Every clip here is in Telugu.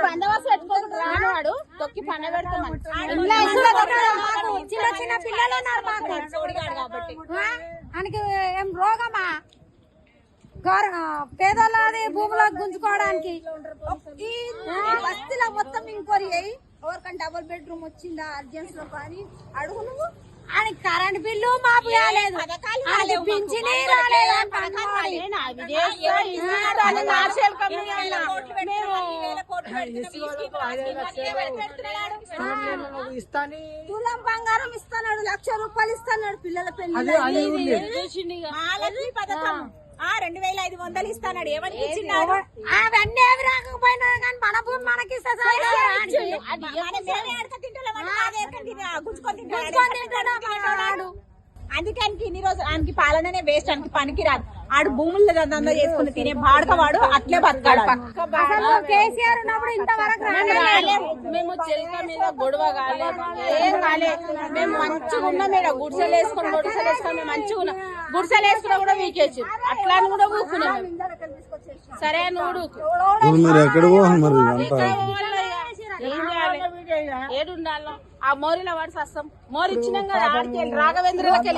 బందోబస్తు పెట్టుకోకుండా రానివాడు తొక్కి పని పెడతాం. చిన్న చిన్న పిల్లలు ఉన్నారు కాబట్టి ఆయనకి ఏం రోగమా పేదోళ్ళది భూములో గుంజుకోవడానికి ఈ బస్తీలో మొత్తం ఇంకోరి ఎవరికైనా డబుల్ బెడ్రూమ్ వచ్చిందా అర్జెన్స్ లో కానీ అడుగు నువ్వు. ఆయనకి కరెంట్ బిల్లు మాపు కాలేదు, పింఛనీ రాలేదు. తులం బంగారం ఇస్తున్నాడు, 1,00,000 రూపాయలు ఇస్తున్నాడు పిల్లల పెళ్లి. 2,500 ఇస్తాడు. ఏమని ఇచ్చినాడు? అవన్నీ ఏమి రాకపోయినా కానీ మన భూమి మనకి అందుకని ఇన్ని రోజులు ఆయనకి పాలననే వేస్ట్, ఆయనకి పనికి రాదు. ఆడు భూముల్లో దందా చేసుకుని తినే బాడకవాడు అట్లే బతకాడు. కేసీఆర్ ఉన్నప్పుడు ఇంతవరకు మేము చెలక మీద గొడవ కాలేదు, ఏం కాలేదు. మేము మంచిగా ఉన్నాం. మీద గుడిసెలు వేసుకొని మేము మంచిగా ఉన్నాం. గుడిసెలు వేసుకున్నా కూడా వీకేచ్చు, అట్లా అని కూడా ఊరుకున్నాం. సరే నువ్వు ఏడుండాలో ఆ మోరిలో వాడు సస్తాం. మోరి ఇచ్చినాం కదా ఆడికి రాఘవేంద్రకి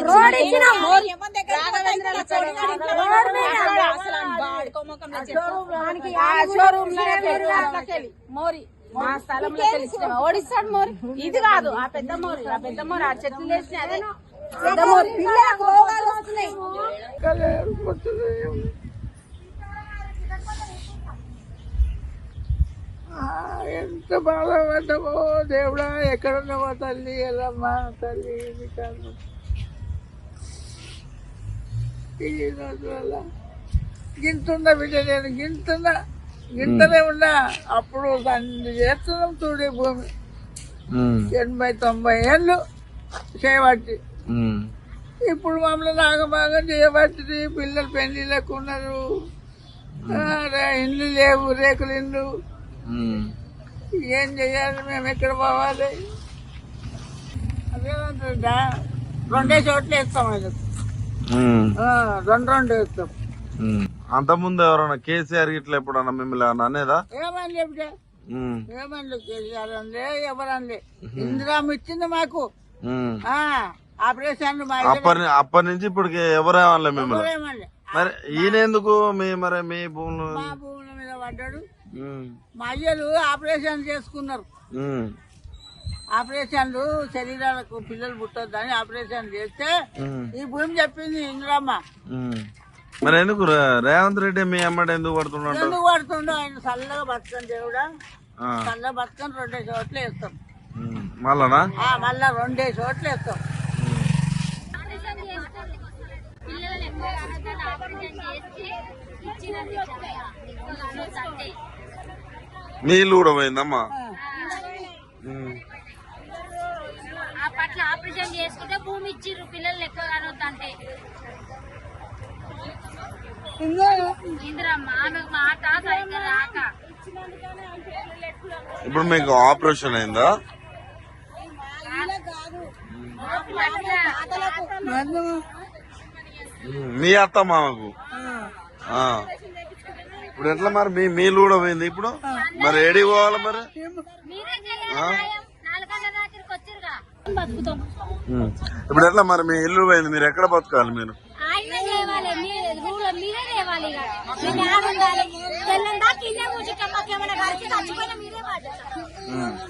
మోరి మా స్థలంలో తెలిసిన ఓడిస్తాడు. మోరి ఇది కాదు, ఆ పెద్ద మోరి, ఆ పెద్ద మోరి ఆ చెట్లు వేసిన అదే పెద్ద మోరి. రోగాలు వస్తున్నాయి. ఎంత బాధపడ్డామో దేవుడా, ఎక్కడున్నావో తల్లి, ఎల్లమ్మా తల్లి. కాదు ఈ రోజు వల్ల గింతున్నా బిడ్డ, నేను గింతనే ఉన్నా. అప్పుడు దాన్ని చేస్తున్నాం చూడే భూమి 80-90 ఏళ్ళు చేయబట్టి. ఇప్పుడు మమ్మల్ని ఆగమాగం చేయబట్టి పిల్లలు పెళ్లిళ్ళకు ఉన్నారు, ఇల్లు లేవు, రేకులు ఇల్లు. ఏం చెయ్యాలి, మేము ఎక్కడ పోవాలి? అదేమంటుందా 2 చోట్ల వేస్తాం, అది 2 వేస్తాం. అంతకుముందు ఎవరన్నా కేసీఆర్ ఇట్లా ఎప్పుడన్నా మిమ్మల్ని అనేదా? ఏమని చెప్తే ఏమని కేసీఆర్ అందే, ఎవరండి. ఇందిరామ ఇచ్చింది మాకు ఆపరేషన్. అప్పటి నుంచి ఇప్పటికి ఎవరేమనలే మిమ్మల్ని. మరి ఈయన ఎందుకు మీ భూములు మా భూముల మీద పడ్డాడు. మా అయ్యలు ఆపరేషన్ చేసుకున్నారు. ఆపరేషన్లు శరీరాలకు పిల్లలు పుట్టొద్దని ఆపరేషన్ చేస్తే ఈ భూమి చెప్పింది ఇందిరమ్మ. మరి ఎందుకు రేవంత్ రెడ్డి మీ అమ్మడి ఎందుకు పడుతున్నాడు? ఎందుకు పడుతుండో ఆయన చల్లగా బతకని దేవుడా, చల్లగా బతకని 2 చోట్ల వేస్తాం. మళ్ళా మళ్ళా 2 చోట్ల వేస్తాం. నీళ్ళు కూడా పోయిందమ్మా. అప్పట్లో ఆపరేషన్ చేసుకుంటే భూమి ఇచ్చిర్రు పిల్లలు లెక్క కానొద్దంటే. ఇప్పుడు మీకు ఆపరేషన్ అయిందా? మీ అత్త మామకు ఇప్పుడు ఎట్లా మరి? మీళ్ళు కూడా పోయింది. ఇప్పుడు మరి ఏడికి పోవాలి మరి? ఇప్పుడు ఎట్లా మరి? మీ ఇల్లు పోయింది, మీరు ఎక్కడ బతకాలి? మీరు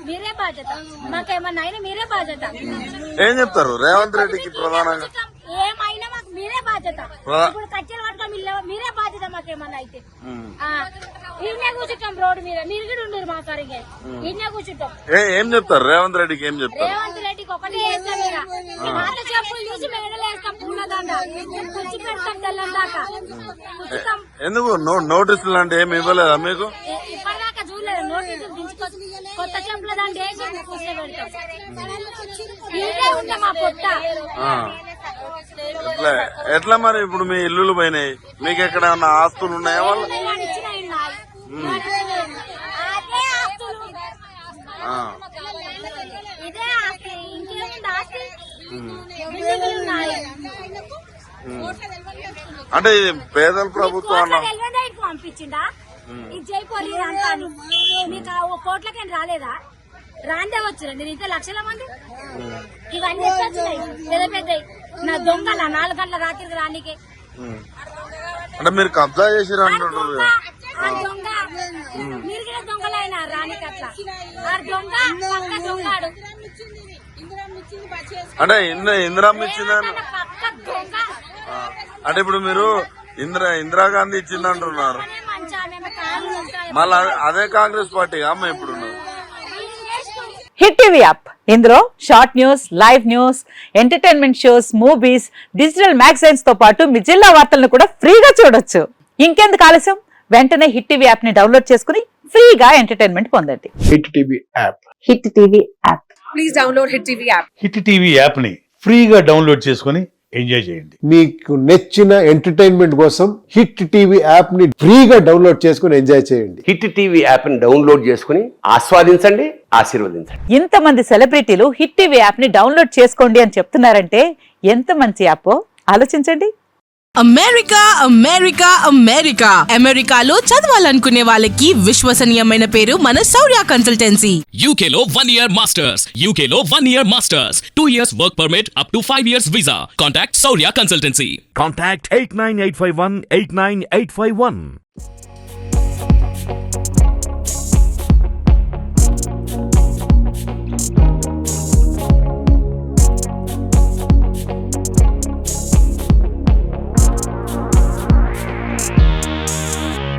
మీరే బాధ్యత, మాకేమన్నా అయినా మీరే బాధ్యత. ఏం చెప్తారు రేవంత్ రెడ్డికి? ప్రధానంగా ఏమైనా మాకు మీరే బాధ్యత. ఇప్పుడు కట్టెలు పట్టుకోం, మీరే బాధ్యత. మాకేమన్నా అయితే ఇన్నే కూర్చుంటాం రోడ్డు మీద, మీరు కూడా ఉండరు మా సరిగ్గా ఇన్నే కూర్చుంటాం. ఏం చెప్తారు రేవంత్ రెడ్డికి? ఏం చెప్తారు రేవంత్ రెడ్డికి? ఒకటే వేస్తాం, పాత చెప్పులు చూసి మెడలు వేస్తాం, పూలదండ కూర్చి పెడతాం తెల్లం దాకా. ఎందుకు నోటీసులు అంటే ఏమి ఇవ్వలేదా మీకు? ఇప్పటిదాకా చూడలేదు. నోటీసులు దించుకొచ్చి కొత్త చెంపుల దాంట్లో వేసి కూర్చోబెడతాం. ఇదే ఉంటే మా పొట్ట. ఎట్లా మరి? ఇప్పుడు మీ ఇల్లులు పోయినాయి, మీకు ఎక్కడ ఆస్తులు ఉన్నాయా? వాళ్ళు ఇదే ఆస్తి, ఇంకేముంది ఆస్తి? అంటే ఇది పేదల ప్రభుత్వం పంపించిందా? ఇది చేయపోయి అంటాను మీకు ఆ కోట్లకేం రాలేదా రాందే వచ్చారు నేను ఇంత లక్షల మంది ఇవన్నీ ఎట్లా వచ్చినాయి పెద్ద పెద్దవి నా దొంగల 4 గంటల రాత్రికి రానికే అంటే మీరు కబ్జా చేసిరు అంటున్నారు కదా. ఆ దొంగ మీరు కూడా దొంగలైనా రానికి అట్లా ఆ దొంగ పక్క దొంగాడు అంటే ఇందిరమ్మ ఇచ్చిందని పక్క దొంగ అంటే ఇప్పుడు మీరు ఇందిరాగాంధీ ఇచ్చింది అంటున్నారు. మంచిగా మేము కాళ్ళు ఉంటాయి. మళ్ళీ అదే కాంగ్రెస్ పార్టీ అమ్మ ఇప్పుడు హిట్ టీవీ యాప్ ఇందులో short news, live news, entertainment shows, movies, digital magazines తో పాటు మీ జిల్లా వార్తలను కూడా ఫ్రీగా చూడొచ్చు. ఇంకెందుకు ఆలస్యం, వెంటనే హిట్ టీవీ యాప్ ని డౌన్లోడ్ చేసుకుని ఫ్రీగా ఎంటర్టైన్మెంట్ పొందండి. Hit TV app. Hit TV app. Hit TV app ని ఫ్రీగా డౌన్లోడ్ చేసుకుని ఎంజాయ్ చేయండి. మీకు నచ్చిన ఎంటర్టైన్మెంట్ కోసం హిట్ టీవీ యాప్ ని ఫ్రీగా డౌన్లోడ్ చేసుకుని ఎంజాయ్ చేయండి. హిట్ టీవీ యాప్ ని డౌన్లోడ్ చేసుకుని ఆస్వాదించండి, ఆశీర్వదించండి. ఇంతమంది సెలబ్రిటీలు హిట్ టీవీ యాప్ ని డౌన్లోడ్ చేసుకోండి అని చెప్తున్నారంటే ఎంత మంచి యాప్ ఆలోచించండి. అమెరికా అమెరికాలో చదవాలనుకునే వాళ్ళకి విశ్వసనీయమైన పేరు మన శౌర్య కన్సల్టెన్సీ. UK లో 1 year masters 2 years work permit up to 5 years visa. Contact Saurya Consultancy. Contact 89851 89851.